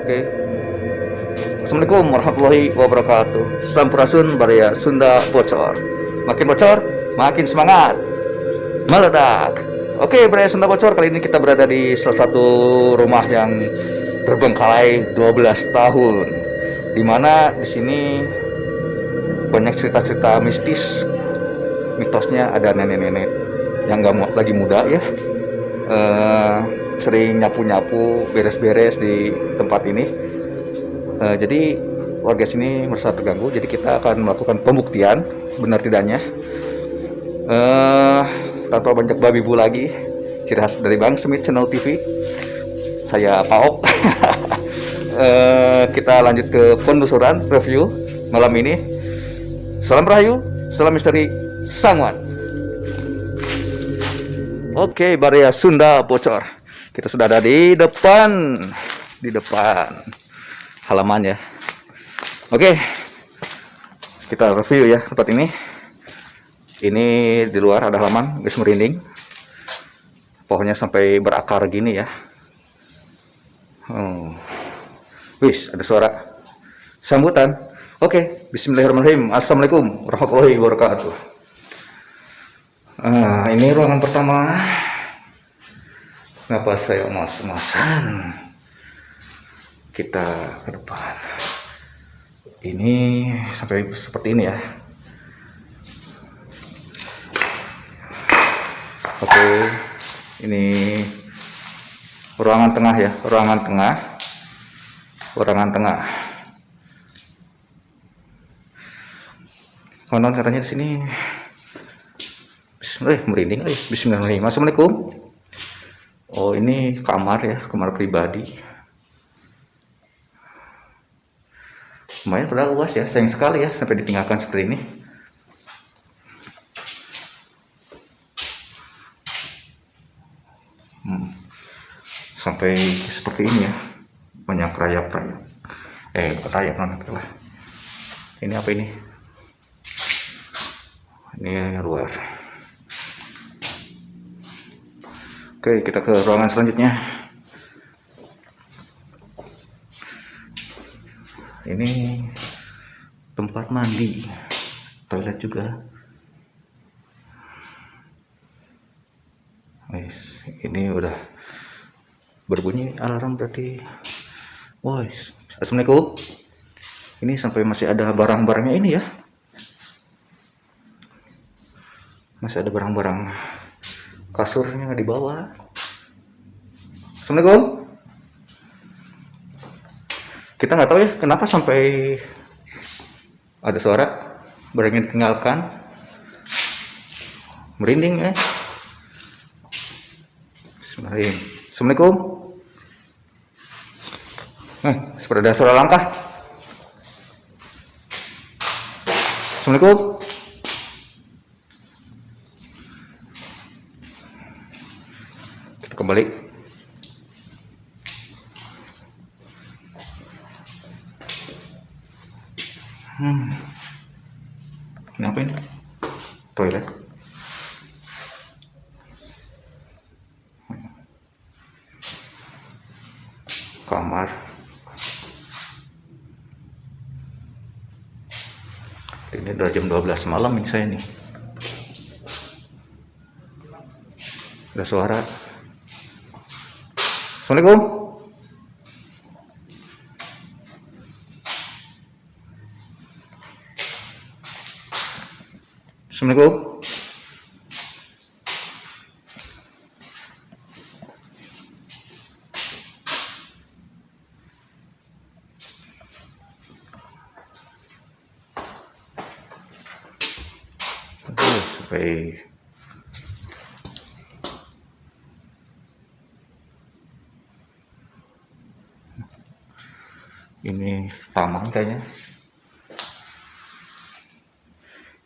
Oke. Assalamualaikum warahmatullahi wabarakatuh. Sampurasun Baraya Sunda Bocor. Makin bocor, makin semangat meledak. Oke, Baraya Sunda Bocor, kali ini kita berada di salah satu rumah yang terbengkalai 12 tahun. Dimana di sini banyak cerita-cerita mistis. Mitosnya ada nenek-nenek yang nggak lagi muda ya, sering nyapu-nyapu, beres-beres di tempat ini. Jadi warga sini merasa terganggu. Jadi kita akan melakukan pembuktian benar tidaknya, tanpa banyak babi bu lagi. Ciri khas dari Bang Smith Channel TV, saya Paok. Kita lanjut ke penelusuran review malam ini. Salam Rahayu, salam misteri, Sangwan. Oke, Baraya Sunda Bocor. Kita sudah ada di depan halaman ya. Oke, kita review ya tempat ini. Ini di luar ada halaman, guys, merinding. Pohonnya sampai berakar gini ya. Wis, ada suara sambutan. Oke, bismillahirrahmanirrahim. Assalamualaikum warahmatullahi wabarakatuh. Ini ruangan pertama. Kenapa saya mas-masan? Kita ke depan. Ini sampai seperti ini ya. Oke, ini ruangan tengah ya, ruangan tengah. Konon katanya di sini. Merinding. Bismillahirrahmanirrahim. Assalamualaikum. Oh, ini kamar ya, kamar pribadi. Lumayan padahal luas ya, sayang sekali ya sampai ditinggalkan seperti ini. Sampai seperti ini ya, banyak rayap. Rayap lah. Ini apa ini? Ini luar. Oke, kita ke ruangan selanjutnya. Ini tempat mandi, toilet juga. Ini udah berbunyi alarm berarti. Assalamualaikum. Ini sampai masih ada barang-barangnya ini ya. Masih ada barang-barang, kasurnya nggak dibawa. Assalamualaikum. Kita nggak tahu ya kenapa sampai ada suara barangnya ditinggalkan. Merinding ya. Assalamualaikum. Seperti ada suara langkah. Assalamualaikum. Kita kembali. Kenapa ini? Toilet. Kamar. Ini udah jam 12 malam ini saya nih. Ada suara. Assalamualaikum. Assalamualaikum. Sampai ini taman kayaknya.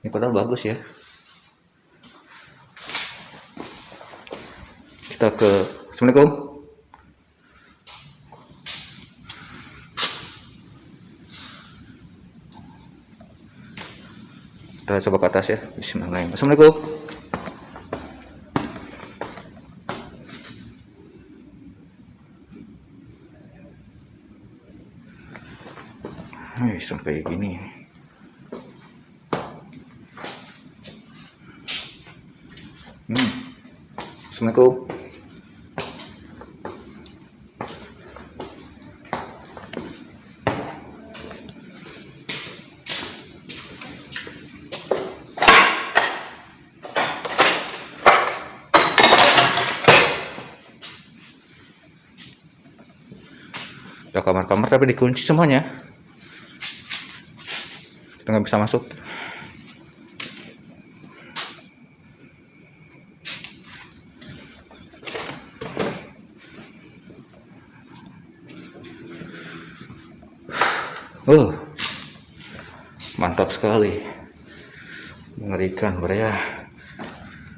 Ini padahal bagus ya. Kita ke Assalamualaikum. Kita coba ke atas ya. Bismillahirrahmanirrahim. Assalamualaikum. sampai gini. Assalamualaikum. Ya, kamar-kamar tapi dikunci semuanya, kita nggak bisa masuk. Mantap sekali, mengerikan ya.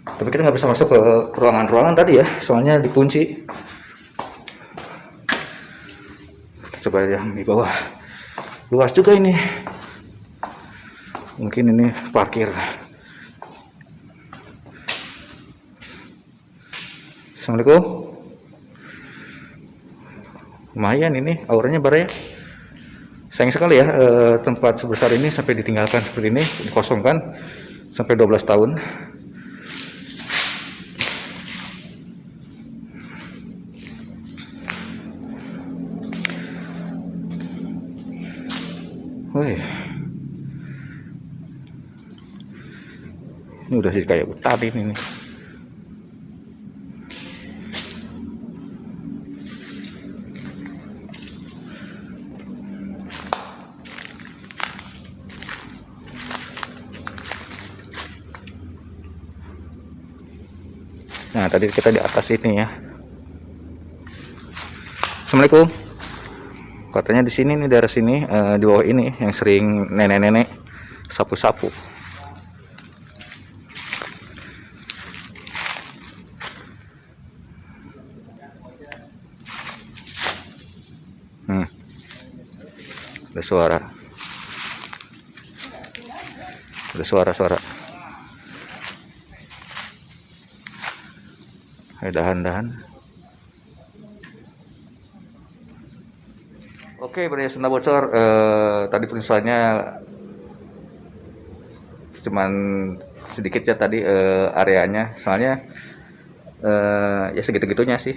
Tapi kita nggak bisa masuk ke ruangan-ruangan tadi ya, soalnya dikunci. Coba yang di bawah, luas juga ini, mungkin ini parkir. Assalamualaikum. Lumayan ini auranya Baraya. Sayang sekali ya, tempat sebesar ini sampai ditinggalkan seperti ini, dikosongkan sampai 12 tahun. Wih, ini udah sih kayak hutan ini nih. Nah, tadi kita di atas ini ya. Assalamualaikum. Katanya di sini nih, daerah sini, di bawah ini yang sering nenek-nenek sapu-sapu. Ada suara. Ada suara-suara. Ada dahan-dahan. Oke, Baraya Sunda Bocor, tadi penyusuannya cuman sedikit ya tadi areanya, soalnya ya segitu-gitunya sih.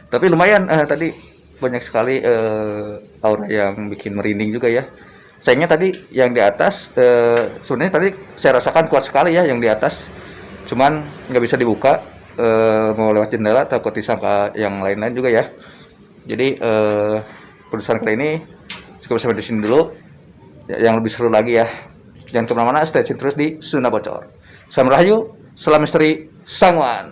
Tapi lumayan, tadi banyak sekali aura yang bikin merinding juga ya. Sayangnya tadi yang di atas, sebenarnya tadi saya rasakan kuat sekali ya yang di atas, cuman nggak bisa dibuka, mau lewat jendela takut disangka yang lain-lain juga ya. Jadi perusahaan kali ini cukup sampai di sini dulu. Yang lebih seru lagi ya, jangan kemana-mana, stay tune terus di Sunda Bocor. Salam Rahayu, salam misteri, Sangwan.